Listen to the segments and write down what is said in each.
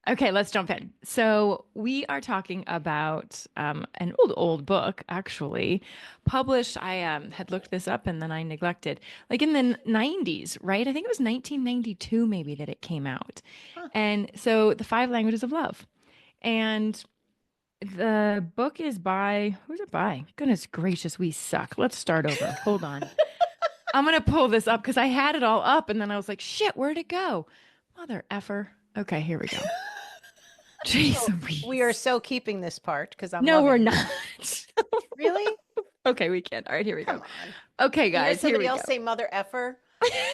Okay, let's jump in. So we are talking about an old book, actually, published. I had looked this up and then I neglected, like in the 90s, right? I think it was 1992 maybe that it came out. Huh. And so The Five Languages of Love. And the book is by, who's it by? Goodness gracious, we suck. Let's start over. Hold on. I'm gonna pull this up because I had it all up and then I was like, shit, where'd it go? Mother effer. Okay, here we go. Jeez So we are Louise. so keeping this part because I'm No, we're loving it. not. Really? Okay, we can. All right, here we go. Come on. Okay, To hear guys, here somebody we go. else say mother effer,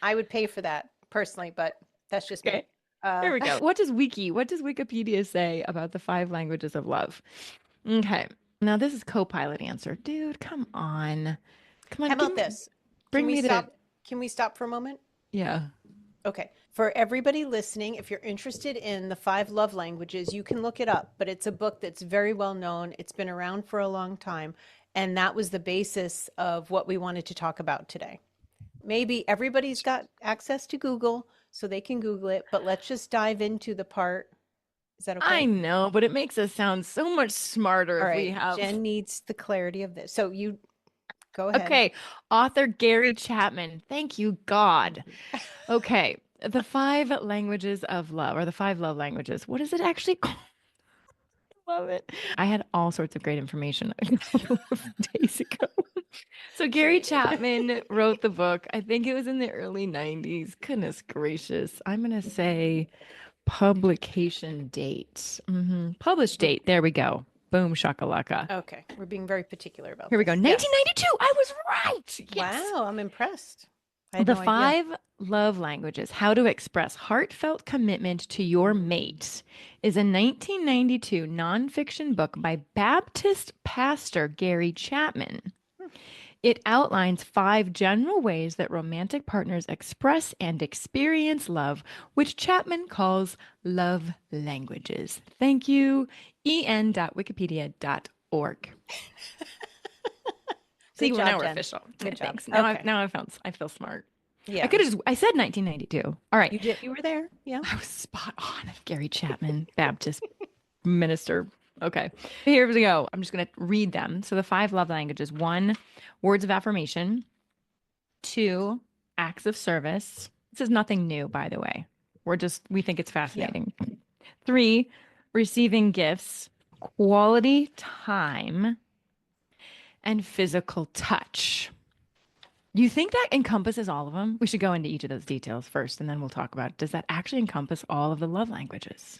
I would pay for that personally, but that's just me. Okay, Uh, here we go. What does Wikipedia say about the five languages of love? Okay, now this is Copilot answer. Dude, come on. Come on, how about this? Can bring we me the, stop? Can we stop for a moment? yeah. Okay. For everybody listening, if you're interested in the five love languages, you can look it up, but it's a book that's very well known. It's been around for a long time. And that was the basis of what we wanted to talk about today. Maybe everybody's got access to Google, so they can Google it, but let's just dive into the part. Is that I okay? know, but it makes us sound so much smarter All if we right. have. Jen needs the clarity of this. So you go ahead. Okay, author Gary Chapman. Thank you, God. Okay, the five languages of love, or the five love languages. What is it actually called? Love it. I had all sorts of great information a couple of days ago. So Gary Great. Chapman wrote the book. I think it was in the early 90s. Goodness gracious. I'm going to say publication date. Published date. There we go. Boom shakalaka. Okay. We're being very particular about Here we go. this. Yes. 1992. I was right. Yes. Wow. I'm impressed. I had The no idea. five love languages, how to express heartfelt commitment to your mate, is a 1992 nonfiction book by Baptist pastor Gary Chapman. Hmm. It outlines five general ways that romantic partners express and experience love, which Chapman calls love languages. Thank you, en.wikipedia.org. See, Good well, job, now we're Jen. official. Good job. Thanks. Okay. I feel smart. I Yeah. could have just, I said 1992. All right. You did. You were there. Yeah. I was spot on. Gary Chapman, Baptist minister. Okay. Here we go. I'm just going to read them. So the five love languages: one, words of affirmation; two, acts of service. This is nothing new, by the way. We think it's Yeah. fascinating. Three, receiving gifts; quality time; and physical touch. You think that encompasses all of them? We should go into each of those details first, and then we'll talk about, does that actually encompass all of the love languages?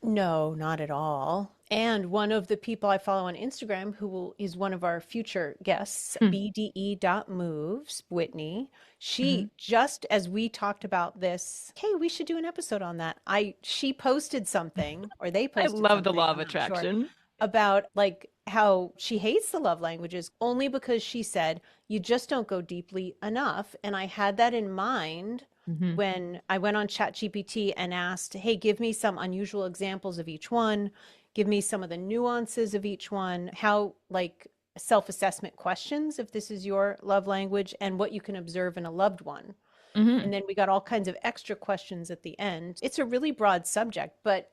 No, not at all. And one of the people I follow on Instagram is one of our future guests, Hmm. BDE.moves, Whitney. Mhm. She just as we talked about this, hey, we should do an episode on that. She posted something, or they I posted love the something, law of I'm not sure, attraction. about like how she hates the love languages only because she said you just don't go deeply enough. And I had that in mind Hmm. when I went on ChatGPT and asked, hey, give me some unusual examples of each one, give me some of the nuances of each one, how like self-assessment questions if this is your love language and what you can observe in a loved one. Hmm. And then we got all kinds of extra questions at the end. It's a really broad subject, but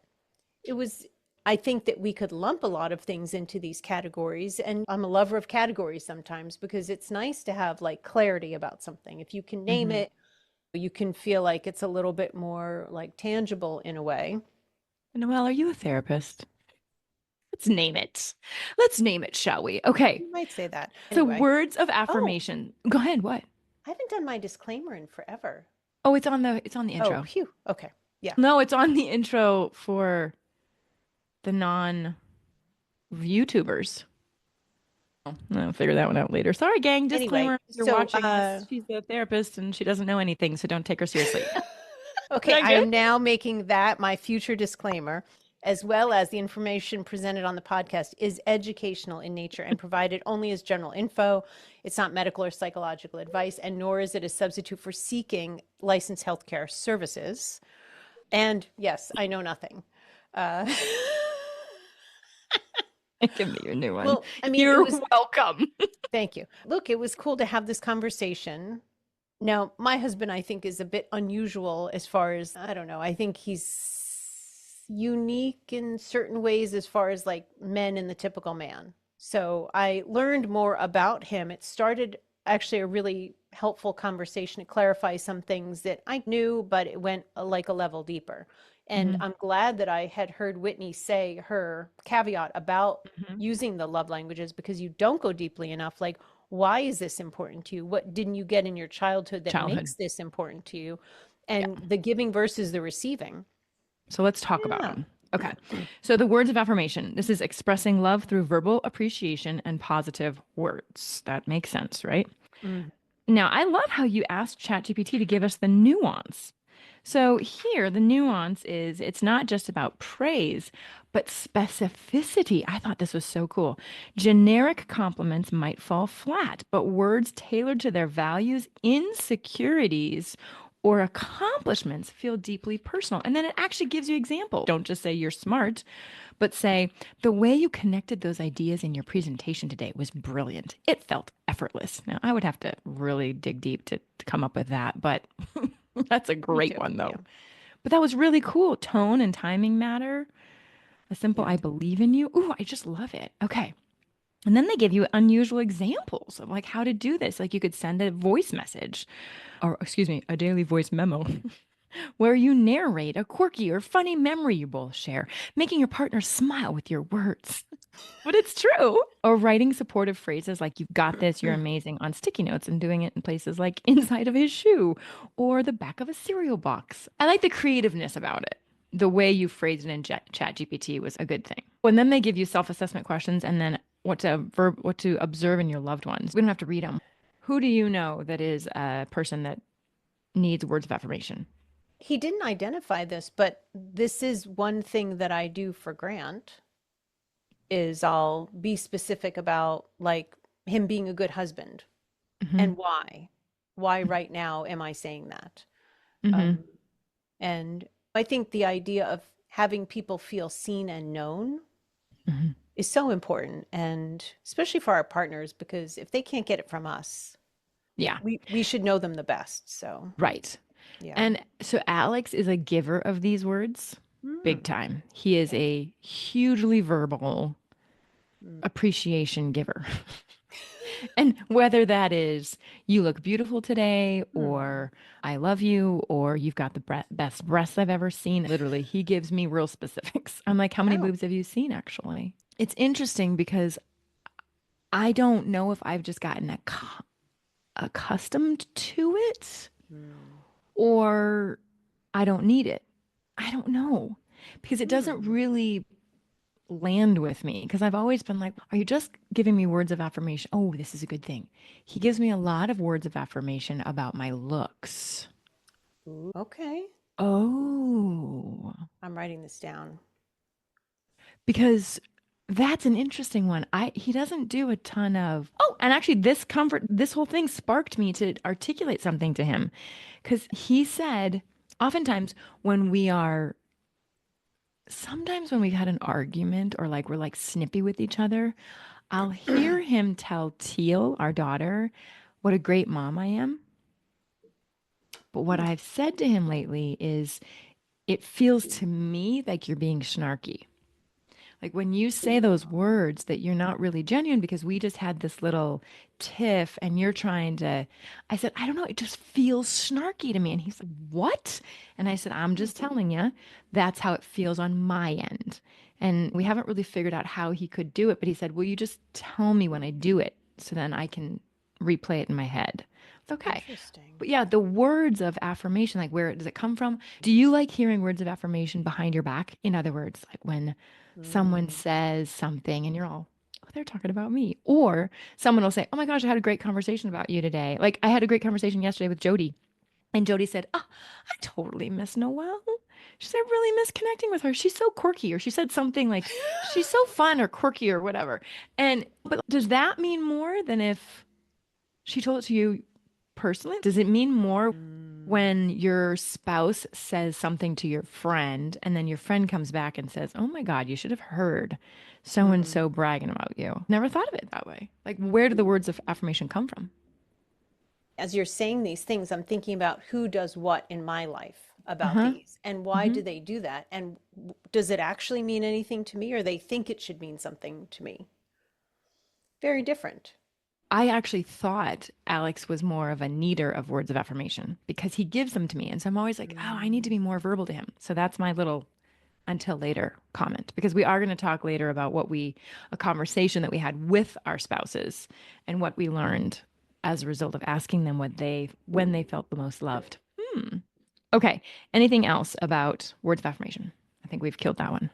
it was, I think that we could lump a lot of things into these categories. And I'm a lover of categories sometimes because it's nice to have like clarity about something. If you can name Hmm. it, you can feel like it's a little bit more like tangible in a way. Noelle, are you a therapist? Let's name it. Let's name it, shall we? Okay. You might say that. So Anyway. words of Oh, affirmation. Go ahead. What? I haven't done my disclaimer in forever. Oh, it's on the Oh, intro. phew. Okay. Yeah. No, it's on the intro for the non YouTubers. I'll figure that one out later. Sorry, gang. Anyway, Disclaimer. If you're so watching this. She's a therapist and she doesn't know anything, so don't take her seriously. Is okay, that I good? am now making that my future disclaimer, as well as the information presented on the podcast is educational in nature and provided only as general info. It's not medical or psychological advice, and nor is it a substitute for seeking licensed healthcare services. And yes, I know nothing. Uh, Give me your new one. well, I mean, it You're was, welcome. thank you. Look, it was cool to have this conversation. Now, my husband, I think, is a bit unusual as far as, I don't know, I think he's unique in certain ways as far as like men and the typical man. So I learned more about him. It started actually a really helpful conversation to clarify some things that I knew, but it went like a level deeper. And Hmm. I'm glad that I had heard Whitney say her caveat about Hmm. using the love languages because you don't go deeply enough. Like, why is this important to you? What didn't you get in your childhood that Childhood. makes this important to you? Yeah. And the giving versus the receiving. So let's talk about Yeah. them. Okay. So the words of affirmation. This is expressing love through verbal appreciation and positive words. That makes sense, right? Mm. Now, I love how you asked ChatGPT to give us the nuance. So here, the nuance is it's not just about praise, but specificity. I thought this was so cool. Generic compliments might fall flat, but words tailored to their values, insecurities, or accomplishments feel deeply personal. And then it actually gives you examples. Don't just say you're smart, but say the way you connected those ideas in your presentation today was brilliant. It felt effortless. Now, I would have to really dig deep to come up with that, but that's a Me great too. one, though. Yeah. But that was really cool. Tone and timing matter. A simple Yeah. I believe in you. Ooh, I just love it. Okay. And then they give you unusual examples of like how to do this. Like you could send a voice message or, excuse me, a daily voice memo where you narrate a quirky or funny memory you both share, making your partner smile with your words. But it's true. Or writing supportive phrases like, you've got this, you're amazing, on sticky notes and doing it in places like inside of his shoe or the back of a cereal box. I like the creativeness about it. The way you phrased it in ChatGPT was a good thing. And then they give you self-assessment questions and then what to observe in your loved ones. We don't have to read them. Who do you know that is a person that needs words of affirmation? He didn't identify this, but this is one thing that I do for Grant is I'll be specific about like him being a good husband Hmm. and why. Why right now am I saying that? Hmm. Um, and I think the idea of having people feel seen and known Hmm. is so important, and especially for our partners, because if they can't get it from us, Yeah, we should know them the best. So, right. yeah. And so Alex is a giver of these words, big Mm, time. He is okay. a hugely verbal Mm. appreciation giver. And whether that is you look beautiful today, Mm. or I love you, or you've got the best breasts I've ever seen, literally, he gives me real specifics. I'm like, how many Wow. boobs have you seen actually? It's interesting because I don't know if I've just gotten accustomed to it Mm. or I don't need it. I don't know because it doesn't Hmm. really land with me because I've always been like, are you just giving me words of affirmation? Oh, this is a good thing. He gives me a lot of words of affirmation about my looks. Ooh, okay. Oh, I'm writing this down. because that's an interesting one. He doesn't do a ton of. Oh, and actually this whole thing sparked me to articulate something to him because he said oftentimes when we are sometimes when we've had an argument or like we're like snippy with each other, I'll hear him tell Teal, our daughter, what a great mom I am. But what I've said to him lately is it feels to me like you're being snarky. Like when you say those words that you're not really genuine because we just had this little tiff and you're trying to, I said, I don't know, it just feels snarky to me. And he's like, what? And I said, I'm just telling you, that's how it feels on my end. And we haven't really figured out how he could do it, but he said, will you just tell me when I do it so then I can replay it in my head? It's okay. Interesting. But yeah, the words of affirmation, like where does it come from? Do you like hearing words of affirmation behind your back? In other words, like when someone Mm. says something and you're all, oh, they're talking about me. Or someone will say, oh my gosh, I had a great conversation about you today. Like I had a great conversation yesterday with Jody. And Jody said, oh, I totally miss Noelle. She said, I really miss connecting with her. She's so quirky. Or she said something like, she's so fun or quirky or whatever. But does that mean more than if she told it to you personally? Does it mean more Mm. when your spouse says something to your friend and then your friend comes back and says, oh my God, you should have heard so and Mm. so bragging about you? Never thought of it that way. Like, where do the words of affirmation come from? As you're saying these things, I'm thinking about who does what in my life. about Uh-huh. these? And why Hmm. do they do that? And does it actually mean anything to me, or they think it should mean something to me? Very different. I actually thought Alex was more of a needer of words of affirmation because he gives them to me. And so I'm always like, oh, I need to Mm. be more verbal to him. So that's my little until later comment because we are going to talk later about a conversation that we had with our spouses and what we learned as a result of asking them when they felt the most loved. Hmm. Okay. Anything else about words of affirmation? I think we've killed that one.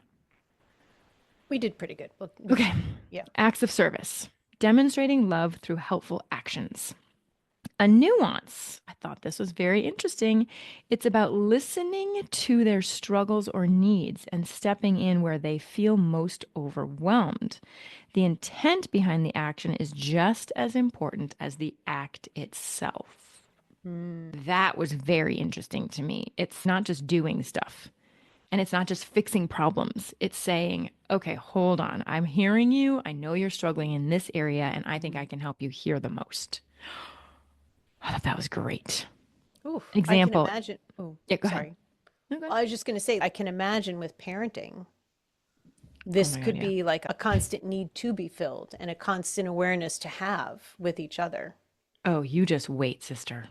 We did pretty good. Well, Okay. yeah. Acts of service, demonstrating love through helpful actions. A nuance. I thought this was very interesting. It's about listening to their struggles or needs and stepping in where they feel most overwhelmed. The intent behind the action is just as important as the act itself. Mm. That was very interesting to me. It's not just doing stuff. And it's not just fixing problems. It's saying, okay, hold on. I'm hearing you. I know you're struggling in this area, and I think I can help you here the most. I thought that was great. Oof, I can Example. imagine. Oh, Yeah, go ahead. sorry. Okay. I was just going to say, I can imagine with parenting, Oh this my God, could yeah. be like a constant need to be filled and a constant awareness to have with each other. Oh, you just wait, sister.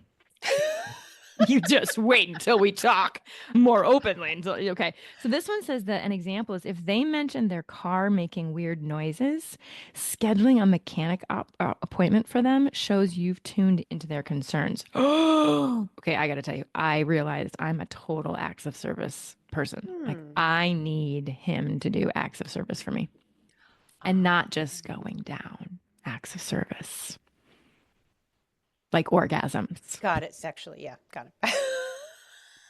You just wait until we talk more openly until okay. So this one says that an example is if they mention their car making weird noises, scheduling a appointment for them shows you've tuned into their concerns. Oh, okay. I got to tell you, I realized I'm a total acts of service person. Like Hmm. I need him to do acts of service for me and Ah, not just going down acts of service like orgasms. got it. Sexually. Yeah, got it.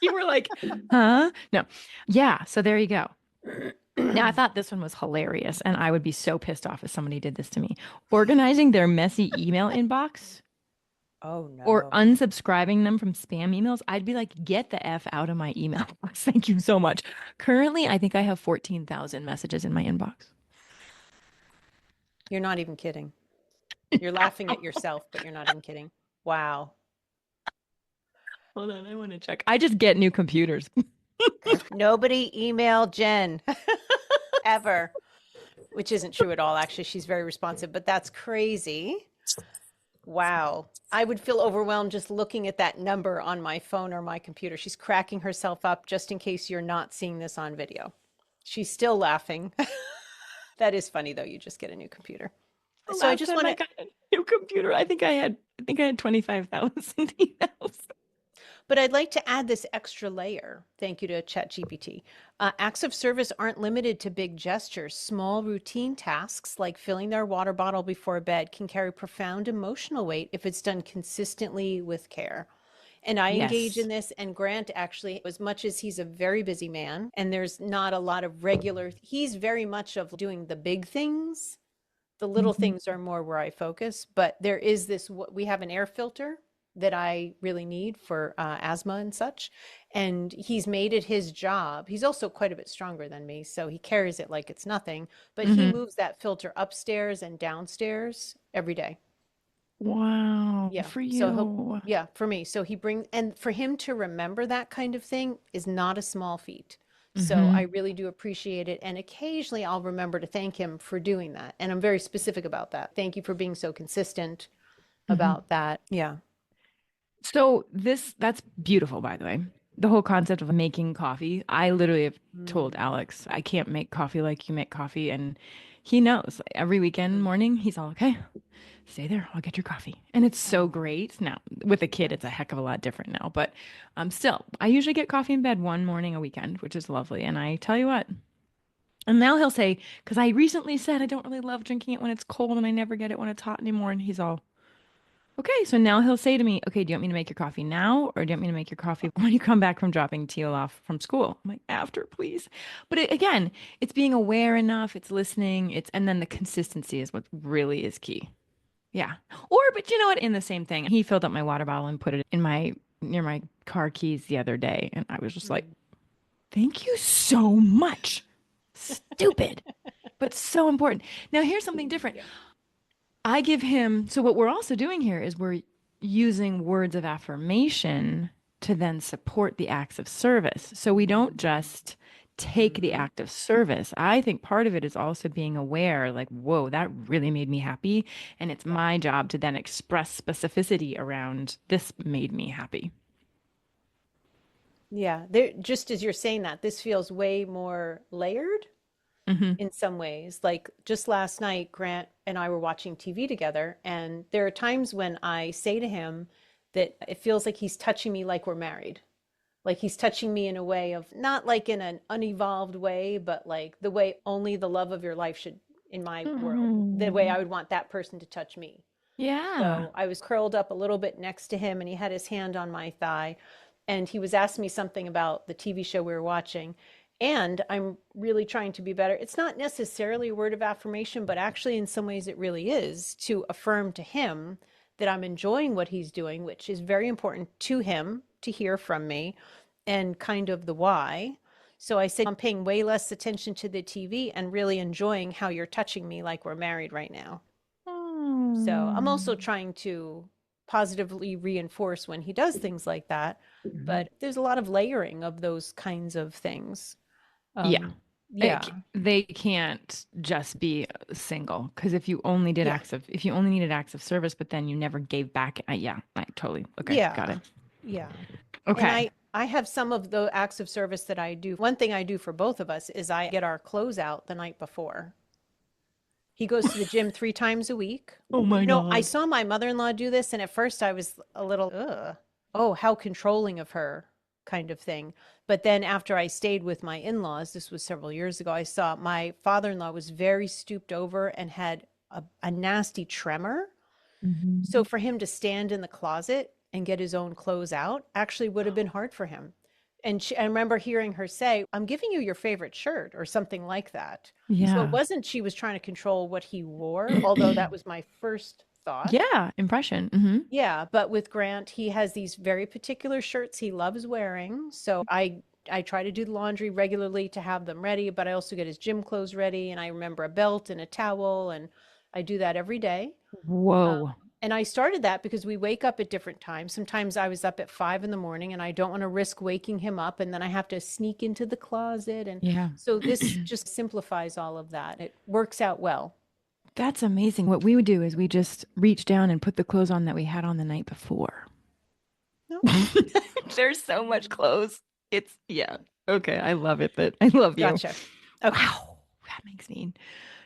You were like, huh? No. Yeah. So there you go. Now, I thought this one was hilarious, and I would be so pissed off if somebody did this to me. Organizing their messy email inbox Oh or no. unsubscribing them from spam emails, I'd be like, get the F out of my email box. Thank you so much. Currently, I think I have 14,000 messages in my inbox. You're not even kidding. You're laughing at yourself, but you're not even kidding. Wow. Hold on, I want to check. I just get new computers. Nobody email Jen ever, which isn't true at all. Actually, she's very responsive, but that's crazy. Wow. I would feel overwhelmed just looking at that number on my phone or my computer. She's cracking herself up just in case you're not seeing this on video. She's still laughing. That is funny though. You just get a new computer. The So I last just time want I to, got a new computer, I think I had 25,000 emails. but I'd like to add this extra layer. Thank you to ChatGPT. Acts of service aren't limited to big gestures. Small routine tasks like filling their water bottle before bed can carry profound emotional weight if it's done consistently with care. And I engage in Yes. this. And Grant, actually, as much as he's a very busy man and there's not a lot of regular, he's very much of doing the big things. The little Mhm. things are more where I focus, but there is this, we have an air filter that I really need for asthma and such. And he's made it his job. He's also quite a bit stronger than me, so he carries it like it's nothing, but he Mhm. moves that filter upstairs and downstairs every day. Wow, Yeah. for So he'll, you. yeah, for me. So he brings, and for him to remember that kind of thing is not a small feat. So I Hmm. really do appreciate it. And occasionally I'll remember to thank him for doing that. And I'm very specific about that. Thank you for being so consistent Hmm. about that. Yeah. So that's beautiful, by the way. The whole concept of making coffee. I literally have told Mm, Alex, I can't make coffee like you make coffee. And he knows. Every weekend mm. morning, he's all, okay, stay there. I'll get your coffee. And it's so Oh, great. Now, with a kid, it's a nice. heck of a lot different now. But still, I usually get coffee in bed one morning a weekend, which is lovely. And I tell you what, and now he'll say, because I recently said I don't really love drinking it when it's cold and I never get it when it's hot anymore. And he's all, okay, so now he'll say to me, okay, do you want me to make your coffee now or do you want me to make your coffee when you come back from dropping Teal off from school? I'm like, after, please. But again, it's being aware enough, it's listening, and then the consistency is what really is key. Yeah. But you know what? In the same thing, he filled up my water bottle and put it near my car keys the other day. And I was just like, Mm. thank you so much. Stupid, but so important. Now, here's something different. Yeah. I give him, so what we're also doing here is we're using words of affirmation to then support the acts of service. So we don't just take the Mhm. act of service. I think part of it is also being aware, like, whoa, that really made me happy. And it's Yeah. my job to then express specificity around this made me happy. Yeah. There, just as you're saying that, this feels way more layered Hmm. in some ways. Like just last night, Grant and I were watching TV together, and there are times when I say to him that it feels like he's touching me like we're married. Like he's touching me in a way of not like in an unevolved way, but like the way only the love of your life should, in my world, the way I would want that person to touch me. Yeah. So I was curled up a little bit next to him and he had his hand on my thigh and he was asking me something about the TV show we were watching. And I'm really trying to be better. It's not necessarily a word of affirmation, but actually, in some ways, it really is to affirm to him that I'm enjoying what he's doing, which is very important to him to hear from me and kind of the why. So I said, I'm paying way less attention to the TV and really enjoying how you're touching me like we're married right now. So I'm also Mm. trying to positively reinforce when he does things like that. Mhm. But there's a lot of layering of those kinds of things. Yeah. Um, yeah, They can't just be single because yeah, if you only needed acts of service, but then you never gave back, yeah, I totally, okay, got yeah, it. yeah. And Okay. I have some of the acts of service that I do. One thing I do for both of us is I get our clothes out the night before. He goes to the gym 3 times a week. Oh my I God. saw my mother-in-law do this, and at first I was a little, ugh, oh, how controlling of her kind of thing. But then after I stayed with my in-laws, this was several years ago, I saw my father-in-law was very stooped over and had a nasty tremor. So Mhm. for him to stand in the closet and get his own clothes out actually would have been hard for him. And I remember hearing her say, I'm giving you your favorite shirt or something like that. So it Yeah. wasn't she was trying to control what he wore, although that was my first thought. Yeah. Impression. Hmm. Yeah, but with Grant, he has these very particular shirts he loves wearing. So I try to do the laundry regularly to have them ready, but I also get his gym clothes ready and I remember a belt and a towel and I do that every day. Whoa. And I started that because we wake up at different times. Sometimes I was up at 5 in the morning and I don't want to risk waking him up. And then I have to sneak into the closet. And Yeah. so this just simplifies all of that. It works out well. That's amazing. What we would do is we just reach down and put the clothes on that we had on the night before. No, There's so much clothes. It's, yeah. Okay. I love it, but I love you. gotcha. Okay. Wow. That makes me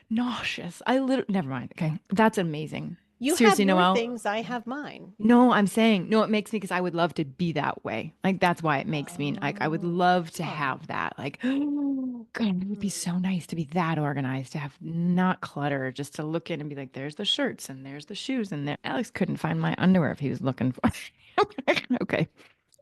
nauseous. I literally, never mind. Okay. That's amazing. You have Seriously, your Noelle. things, I have mine. No, I'm saying, no, it makes me because I would love to be that way. Like, that's why it makes me like, I would Oh, love to oh. have that. Like, oh, God, it would be so nice to be that organized, to have not clutter, just to look in and be like, there's the shirts and there's the shoes. And there, Alex couldn't find my underwear if he was looking for. Okay.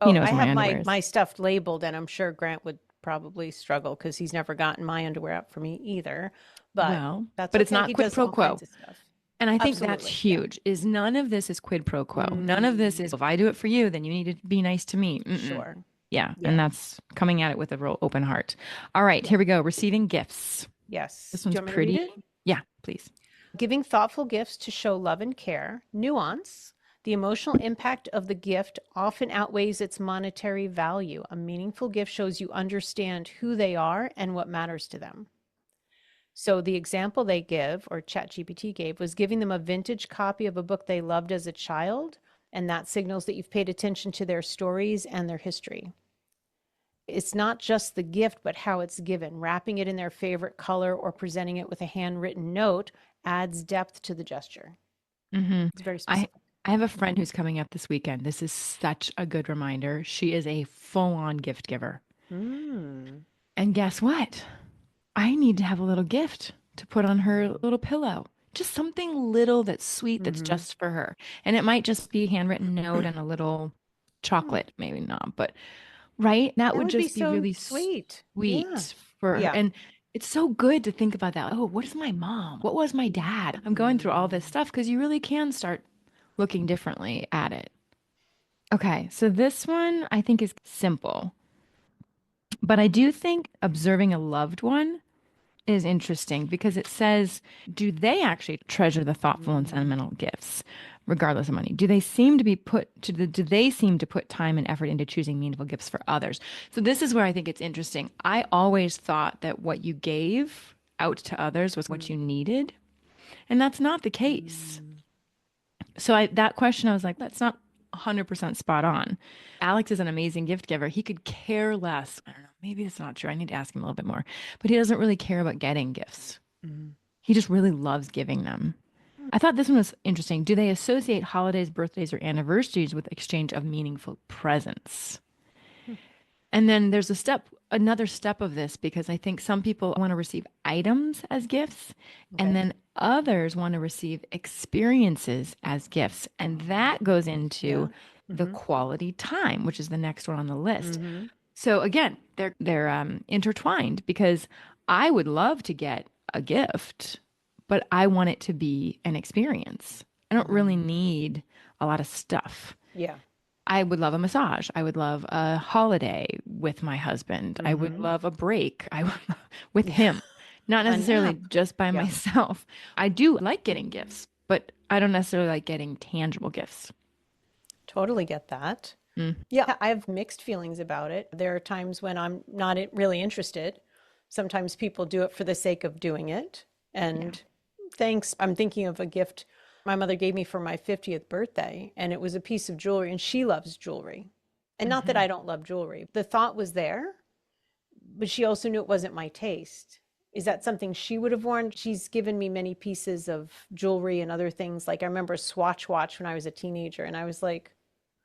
He Oh, knows I where my have underwear is. my stuff labeled, and I'm sure Grant would probably struggle because he's never gotten my underwear out for me either. But Well, that's but it's okay. not He quid does pro all quo. kinds of stuff. And I think that's Absolutely. Yeah. huge, is none of this is quid pro quo. None of this Mm, is, if I do it for you, then you need to be nice to me. Mm-mm. sure. Yeah. And Yeah. that's coming at it with a real open heart. All right, Yeah. here we go. Receiving gifts. This Yes. Do one's you want me to read pretty. it? Yeah, please. Giving thoughtful gifts to show love and care. Nuance. The emotional impact of the gift often outweighs its monetary value. A meaningful gift shows you understand who they are and what matters to them. So the example they give, or ChatGPT gave, was giving them a vintage copy of a book they loved as a child, and that signals that you've paid attention to their stories and their history. It's not just the gift, but how it's given. Wrapping it in their favorite color or presenting it with a handwritten note adds depth to the gesture. Hmm. It's very I specific. I have a friend who's coming up this weekend. This is such a good reminder. She is a full-on gift giver. Mm. And guess what? I need to have a little gift to put on her little pillow. Just something little that's sweet that's Mm-hmm. just for her. And it might just be a handwritten note and a little chocolate, maybe not, but right? That That would would be just be so really sweet. Yeah. sweet for her. Yeah. And it's so good to think about that. Oh, what is my mom? What was my dad? I'm going through all this Mm. stuff because you really can start looking differently at it. Okay, so this one I think is simple, but I do think observing a loved one is interesting because it says, do they actually treasure the thoughtful and Mm. sentimental gifts? regardless of money? Do they seem to be do they seem to put time and effort into choosing meaningful gifts for others? So this is where I think it's interesting. I always thought that what you gave out to others was what you needed, and that's not the case. Mm. So that question, I was like, that's not 100% spot on. Alex is an amazing gift giver. He could care less. I don't know. Maybe it's not true. I need to ask him a little bit more. But he doesn't really care about getting gifts. Mhm. He just really loves giving them. I thought this one was interesting. Do they associate holidays, birthdays, or anniversaries with exchange of meaningful presents? Hmm. And then there's another step of this, because I think some people want to receive items as gifts, and Okay. then others want to receive experiences as gifts. And that goes into Yeah. the Mm-hmm. quality time, which is the next one on the list. Mm-hmm. So again, they're intertwined, because I would love to get a gift, but I want it to be an experience. I don't really Mm. need a lot of stuff. Yeah. I would love a massage. I would love a holiday with my husband. I would Mm-hmm. love a break. I would with Yeah. him, not A necessarily nap. just by Yeah. myself. I do like getting gifts, but I don't necessarily like getting tangible gifts. Totally get that. Mm, Yeah, I have mixed feelings about it. There are times when I'm not really interested. Sometimes people do it for the sake of doing it. yeah. And thanks, I'm thinking of a gift my mother gave me for my 50th birthday, and it was a piece of jewelry, and she loves jewelry. And not that Hmm. I don't love jewelry. The thought was there, but she also knew it wasn't my taste. Is that something she would have worn? She's given me many pieces of jewelry and other things. Like I remember a Swatch watch when I was a teenager, and I was like,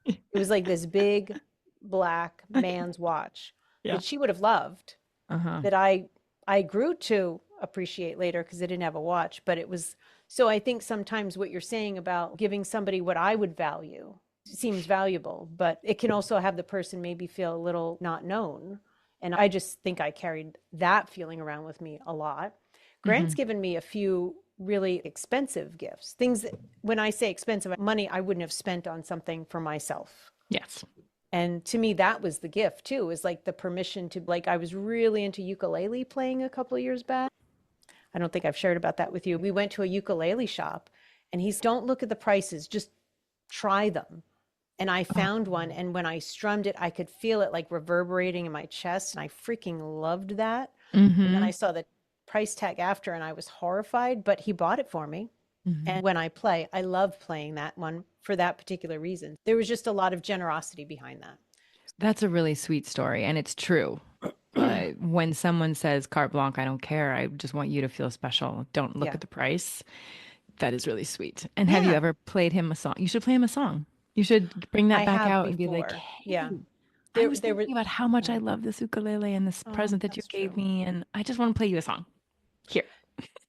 it was like this big black man's watch Yeah. that she would have loved, Uh-huh. that I grew to appreciate later because I didn't have a watch. But it was, so I think sometimes what you're saying about giving somebody what I would value seems valuable, but it can also have the person maybe feel a little not known. And I just think I carried that feeling around with me a lot. Grant's Hmm. given me a few really expensive gifts, things that, when I say expensive, money I wouldn't have spent on something for myself. Yes. And to me, that was the gift too, is like the permission to, like, I was really into ukulele playing a couple of years back. I don't think I've shared about that with you. We went to a ukulele shop and he's, don't look at the prices, just try them. And I Oh. found one. And when I strummed it, I could feel it like reverberating in my chest. And I freaking loved that. And then I Hmm. saw the price tag after and I was horrified, but he bought it for me. Hmm. And when I play, I love playing that one for that particular reason. There was just a lot of generosity behind that. That's a really sweet story, and it's true. When someone says carte blanche, I don't care. I just want you to feel special. Don't look Yeah. at the price. That is really sweet. And have you Yeah. ever played him a song? You should play him a song. You should bring that I back have out and be like, before. hey, Yeah. I There, was there were, thinking about how much I yeah. love this ukulele and this Oh, present that you that's gave true. me, and I just want to play you a song. Here.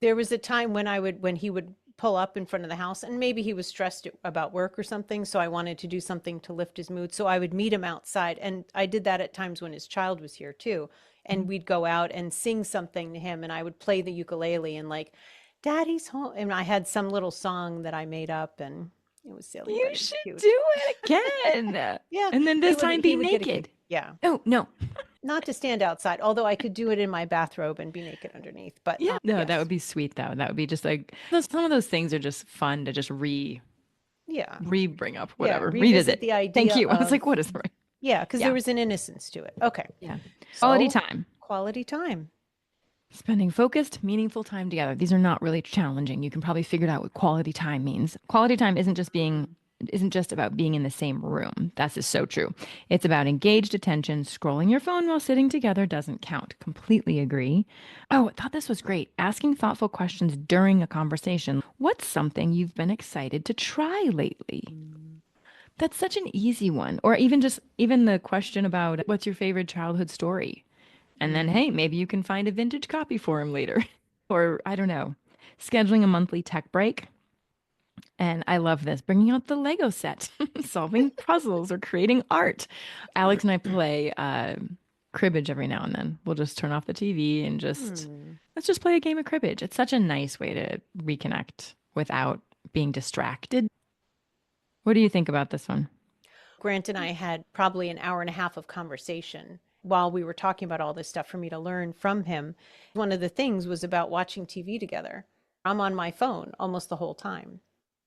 There was a time when when he would pull up in front of the house and maybe he was stressed about work or something. So I wanted to do something to lift his mood. So I would meet him outside. And I did that at times when his child was here too. And we'd go out and sing something to him and I would play the ukulele and like, Daddy's home. And I had some little song that I made up and it was silly, You but it was should cute. do it again. Yeah. And then this time He be would get a kick. naked. Yeah. Oh, no. Not to stand outside, although I could do it in my bathrobe and be naked underneath. But Yeah. No, that would yes. be sweet though. That would be just like some of those things are just fun to just Yeah. bring up, Yeah. whatever. Revisit Revisit. the Thank idea you. I was of, like, what is the right? yeah, because Yeah. there was an innocence to it. Okay. Yeah. Quality So time. quality time. Spending focused, meaningful time together. These are not really challenging. You can probably figure out what quality time means. Quality time isn't just about being in the same room. That's just so true. It's about engaged attention. Scrolling your phone while sitting together doesn't count. Completely agree. Oh, I thought this was great. Asking thoughtful questions during a conversation. What's something you've been excited to try lately? Mm. That's such an easy one. Or even the question about what's your favorite childhood story? And then, Mm. hey, maybe you can find a vintage copy for him later. Or I don't know, scheduling a monthly tech break. And I love this, bringing out the Lego set, solving puzzles or creating art. Alex and I play cribbage every now and then. We'll just turn off the TV and just Hmm. let's just play a game of cribbage. It's such a nice way to reconnect without being distracted. What do you think about this one? Grant and I had probably an hour and a half of conversation while we were talking about all this stuff for me to learn from him. One of the things was about watching TV together. I'm on my phone almost the whole time.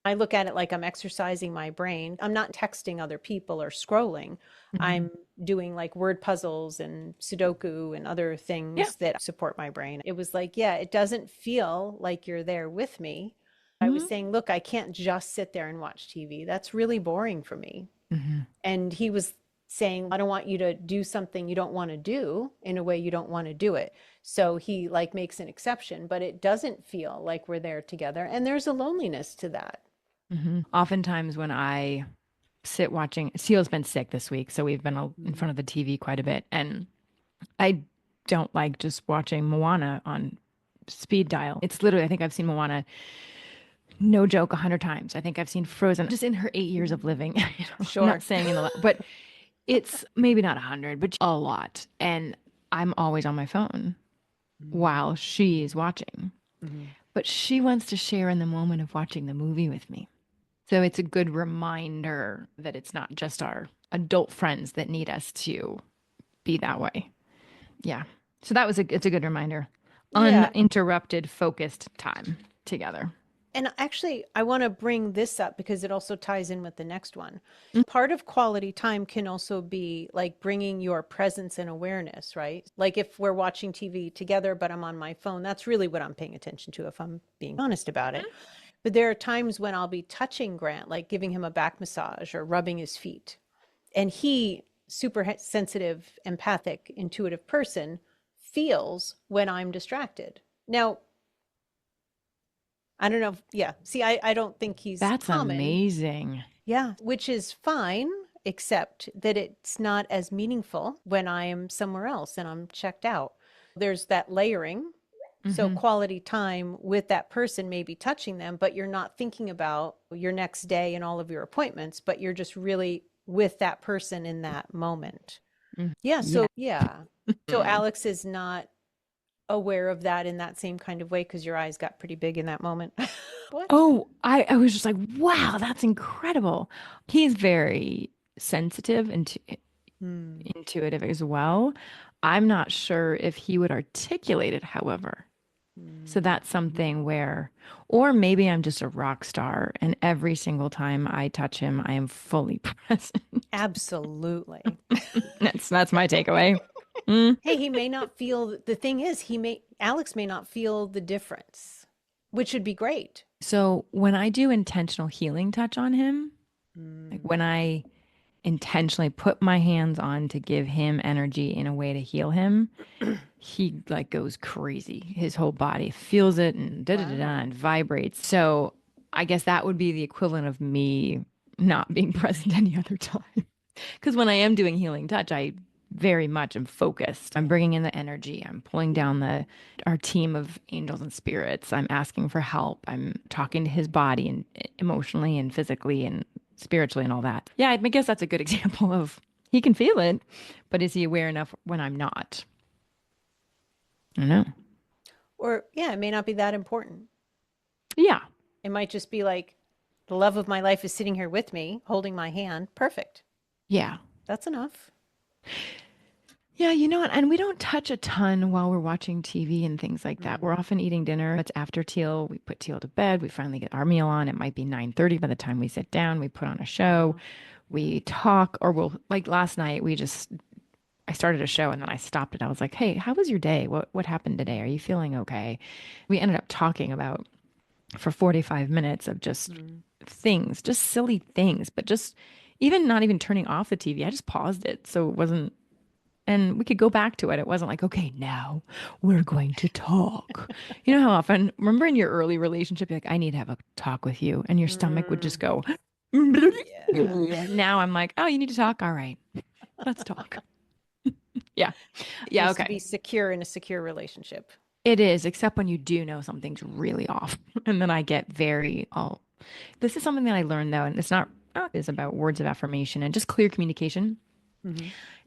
I look at it like I'm exercising my brain. I'm not texting other people or scrolling. Mhm. I'm doing like word puzzles and Sudoku and other Yeah. things that support my brain. It was like, yeah, it doesn't feel like you're there with me. I was Mhm. saying, look, I can't just sit there and watch TV. That's really boring for me. Mhm. And he was saying, I don't want you to do something you don't want to do in a way you don't want to do it. So he like makes an exception, but it doesn't feel like we're there together. And there's a loneliness to that. Mhm. Oftentimes when I sit watching, Seal's been sick this week, so we've been in Mm. front of the TV quite a bit, and I don't like just watching Moana on speed dial. It's literally, I think I've seen Moana, no joke, 100 times. I think I've seen Frozen just in her 8 years of living. I'm not Sure. saying in the, but it's maybe not 100, but a lot. And I'm always on my phone while she is watching. Mhm. But she wants to share in the moment of watching the movie with me. So it's a good reminder that it's not just our adult friends that need us to be that way. Yeah. So it's a good reminder. Yeah. Uninterrupted, focused time together. And actually, I want to bring this up because it also ties in with the next one. Mm. Part of quality time can also be like bringing your presence and awareness, right? Like if we're watching TV together, but I'm on my phone, that's really what I'm paying attention to, if I'm being honest about it. But there are times when I'll be touching Grant, like giving him a back massage or rubbing his feet. And he, super sensitive, empathic, intuitive person, feels when I'm distracted. Now, I don't know. Yeah. See, I don't think he's That's common. amazing. Yeah. Which is fine, except that it's not as meaningful when I am somewhere else and I'm checked out. There's that layering. So Hmm. quality time with that person may be touching them, but you're not thinking about your next day and all of your appointments, but you're just really with that person in that moment. Hmm. Yeah. Yeah. So, yeah. So Alex is not aware of that in that same kind of way because your eyes got pretty big in that moment. What? Oh, I was just like, wow, that's incredible. He's very sensitive and Hmm. intuitive as well. I'm not sure if he would articulate it, however. So Hmm. that's something where, or maybe I'm just a rock star and every single time I touch him, I am fully present. Absolutely. That's my takeaway. Mm. Hey, he may not feel, the thing is, Alex may not feel the difference, which would be great. So when I do intentional healing touch on him, like Mm. when I intentionally put my hands on to give him energy in a way to heal him, he like goes crazy. His whole body feels it and da da da da Wow. and vibrates. So I guess that would be the equivalent of me not being present any other time. Because when I am doing healing touch, I very much am focused. I'm bringing in the energy. I'm pulling down the our team of angels and spirits. I'm asking for help. I'm talking to his body and emotionally and physically and spiritually and all that. Yeah, I guess that's a good example of he can feel it, but is he aware enough when I'm not? I don't know. Or, yeah, it may not be that important. Yeah. It might just be like, the love of my life is sitting here with me, holding my hand. Perfect. Yeah. That's enough. Yeah, you know what? And we don't touch a ton while we're watching TV and things like that. We're Mm. often eating dinner. It's after Teal. We put Teal to bed. We finally get our meal on. It might be 9:30 by the time we sit down. We put on a show. Wow. We talk, or we'll like last night. I started a show and then I stopped it. I was like, "Hey, how was your day? What happened today? Are you feeling okay?" We ended up talking about for 45 minutes of just Mm. things, just silly things, but just even not even turning off the TV. I just paused it so it wasn't and we could go back to it. It wasn't like, okay, now we're going to talk. You know how often, remember in your early relationship, you're like, I need to have a talk with you. And your stomach would just Mm. go, Yeah. now I'm like, oh, you need to talk? All right, let's talk. Yeah. Yeah. Needs to Okay. be secure in a secure relationship. It is, except when you do know something's really off. And then I get very, oh, this is something that I learned though. And it's not, it's about words of affirmation and just clear communication. Hmm.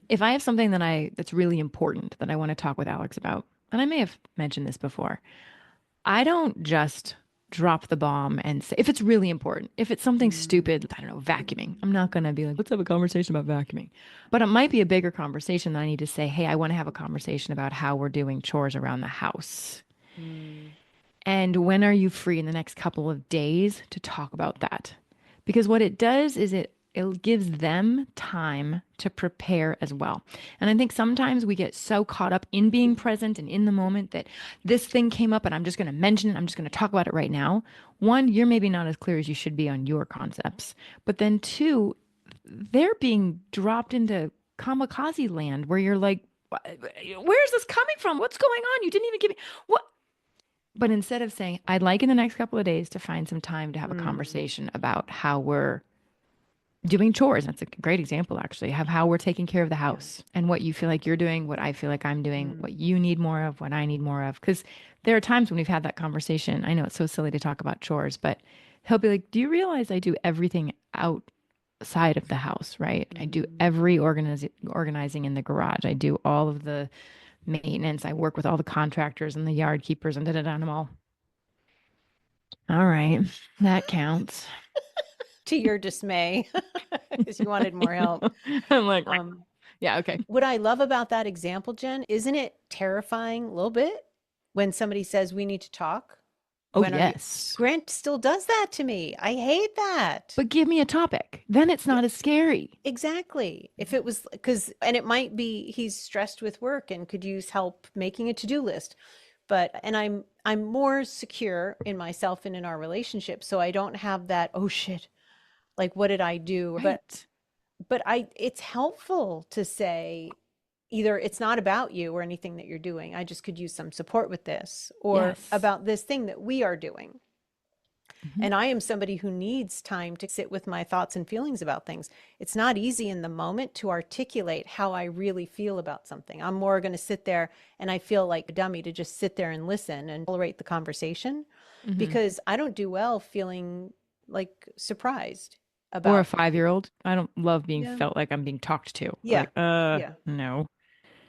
If I have something that's really important that I want to talk with Alex about, and I may have mentioned this before, I don't just drop the bomb and say if it's really important. If it's something Mm. stupid, I don't know, vacuuming. I'm not going to be like, let's have a conversation about vacuuming. But it might be a bigger conversation that I need to say, hey, I want to have a conversation about how we're doing chores around the house. Mm. And when are you free in the next couple of days to talk about that? Because what it does is it gives them time to prepare as well. And I think sometimes we get so caught up in being present and in the moment that this thing came up and I'm just going to mention it. I'm just going to talk about it right now. One, you're maybe not as clear as you should be on your concepts. But then two, they're being dropped into kamikaze land where you're like, where's this coming from? What's going on? You didn't even give me what? But instead of saying, I'd like in the next couple of days to find some time to have a Mm, conversation about how we're doing chores. That's a great example, actually, of how we're taking care of the yeah. house and what you feel like you're doing, what I feel like I'm doing, Mm, what you need more of, what I need more of. Because there are times when we've had that conversation. I know it's so silly to talk about chores, but he'll be like, do you realize I do everything outside of the house, right? I do mm. every organizing in the garage. I do all of the maintenance. I work with all the contractors and the yard keepers and da da da. And I'm all right, that counts. To your dismay, because you wanted more help. I'm like, Um, yeah, okay. what I love about that example, Jen, isn't it terrifying a little bit when somebody says we need to talk? Oh, When are you? yes. Grant still does that to me. I hate that. But give me a topic. Then it's Yeah, not as scary. exactly. If it was because, and it might be he's stressed with work and could use help making a to-do list. But and I'm more secure in myself and in our relationship, so I don't have that, oh shit, like what did I do? Right. But I it's helpful to say either it's not about you or anything that you're doing. I just could use some support with this or Yes. about this thing that we are doing. Mhm. And I am somebody who needs time to sit with my thoughts and feelings about things. It's not easy in the moment to articulate how I really feel about something. I'm more going to sit there and I feel like a dummy to just sit there and listen and tolerate the conversation Mhm. because I don't do well feeling like surprised Or a about. 5-year-old. I don't love being Yeah. felt like I'm being talked to. Yeah. Like, Yeah. no.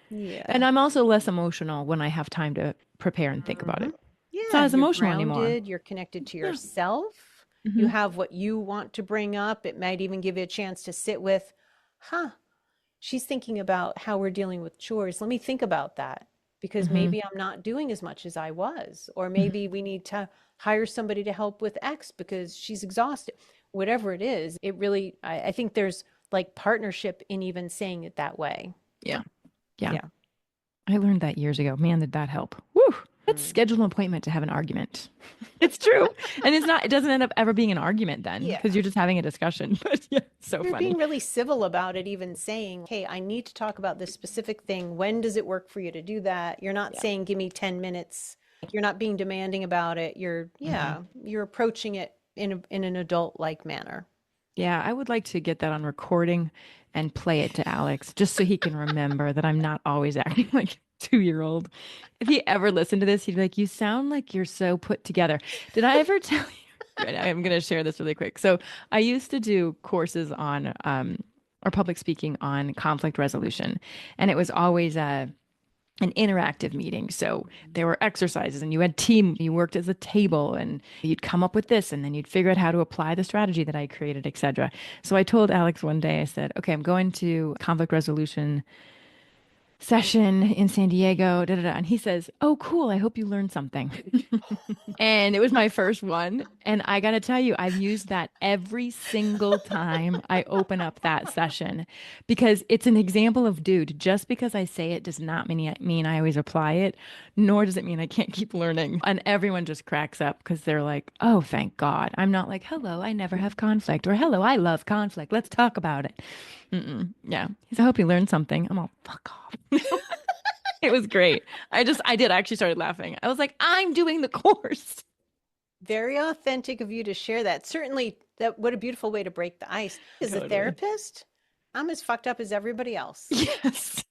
And Yeah. I'm also less emotional when I have time to prepare and think about Hmm. it. It's Yeah, not as you're emotional anymore. grounded, you're connected to Yeah. yourself. You Hmm. have what you want to bring up. It might even give you a chance to sit with, huh, she's thinking about how we're dealing with chores. Let me think about that because Hmm. maybe I'm not doing as much as I was, or maybe we need to hire somebody to help with X because she's exhausted. Whatever it is, it really, I think there's like partnership in even saying it that way. Yeah. Yeah. Yeah. I learned that years ago. Man, did that help. Woo! Let's Mm. schedule an appointment to have an argument. It's true. And it's not, it doesn't end up ever being an argument then because Yeah. you're just having a discussion. But yeah, so You're being funny. really civil about it, even saying, hey, I need to talk about this specific thing. When does it work for you to do that? You're not Yeah. saying, give me 10 minutes. You're not being demanding about it. You're, Hmm. yeah, you're approaching it in an adult-like manner. Yeah, I would like to get that on recording and play it to Alex just so he can remember that I'm not always acting like a 2-year-old. If he ever listened to this, he'd be like, you sound like you're so put together. Did I ever tell you? I'm going to share this really quick. So I used to do courses on or public speaking on conflict resolution, and it was always an interactive meeting. So there were exercises and you had team, you worked as a table and you'd come up with this and then you'd figure out how to apply the strategy that I created, etc. So I told Alex one day, I said, okay, I'm going to conflict resolution session in San Diego, da, da, da. And he says, oh, cool. I hope you learned something. And it was my first one. And I got to tell you, I've used that every single time I open up that session because it's an example of, dude, just because I say it does not mean I always apply it, nor does it mean I can't keep learning. And everyone just cracks up because they're like, oh, thank God. I'm not like, hello, I never have conflict, or hello, I love conflict. Let's talk about it. Mm-mm. Yeah. He's, I hope you learned something. I'm all, fuck off. It was great. I did. I actually started laughing. I was like, I'm doing the course. Very authentic of you to share that. Certainly, that what a beautiful way to break the ice. As a Totally. therapist, I'm as fucked up as everybody else. Yes.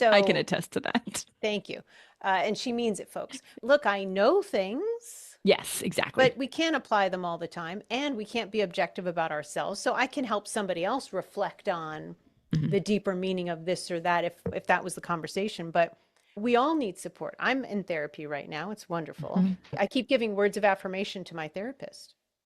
I can So attest to that. thank you. And she means it, folks. Look, I know things. Yes, exactly. But we can't apply them all the time, and we can't be objective about ourselves. So I can help somebody else reflect on Hmm. the deeper meaning of this or that if that was the conversation. But we all need support. I'm in therapy right now. It's wonderful. Hmm. I keep giving words of affirmation to my therapist.